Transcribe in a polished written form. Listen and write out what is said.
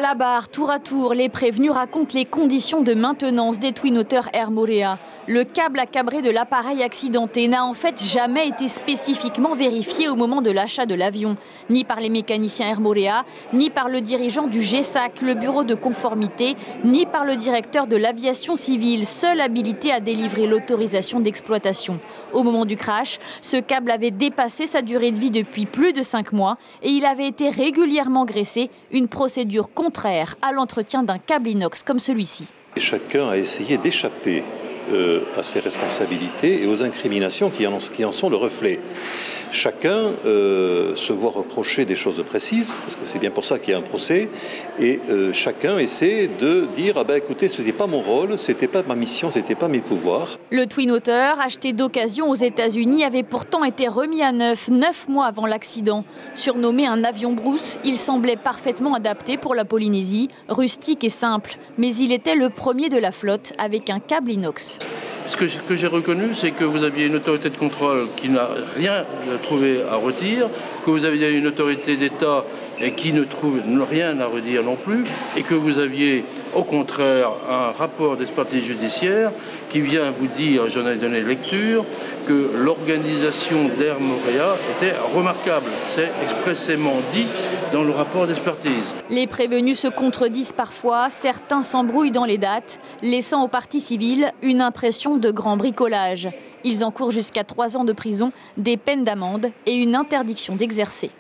la barre, tour à tour, les prévenus racontent les conditions de maintenance des Twin Otter Air Moorea. Le câble à cabrer de l'appareil accidenté n'a en fait jamais été spécifiquement vérifié au moment de l'achat de l'avion, ni par les mécaniciens Air Moorea, ni par le dirigeant du GESAC, le bureau de conformité, ni par le directeur de l'aviation civile, seul habilité à délivrer l'autorisation d'exploitation. Au moment du crash, ce câble avait dépassé sa durée de vie depuis plus de 5 mois et il avait été régulièrement graissé, une procédure contraire à l'entretien d'un câble inox comme celui-ci. Chacun a essayé d'échapper à ses responsabilités et aux incriminations qui en sont le reflet. Chacun se voit reprocher des choses précises, parce que c'est bien pour ça qu'il y a un procès, et chacun essaie de dire « écoutez, ce n'était pas mon rôle, ce n'était pas ma mission, ce n'était pas mes pouvoirs ». Le Twin Otter, acheté d'occasion aux États-Unis, avait pourtant été remis à neuf 9 mois avant l'accident. Surnommé un avion brousse, il semblait parfaitement adapté pour la Polynésie, rustique et simple. Mais il était le premier de la flotte avec un câble inox. Ce que j'ai reconnu, c'est que vous aviez une autorité de contrôle qui n'a rien trouvé à redire, que vous aviez une autorité d'État qui ne trouve rien à redire non plus, et que vous aviez au contraire un rapport d'expertise judiciaire qui vient vous dire, j'en ai donné lecture, que l'organisation d'Air Moorea était remarquable. C'est expressément dit dans le rapport d'expertise. Les prévenus se contredisent parfois, certains s'embrouillent dans les dates, laissant aux parties civiles une impression de grand bricolage. Ils encourent jusqu'à 3 ans de prison, des peines d'amende et une interdiction d'exercer.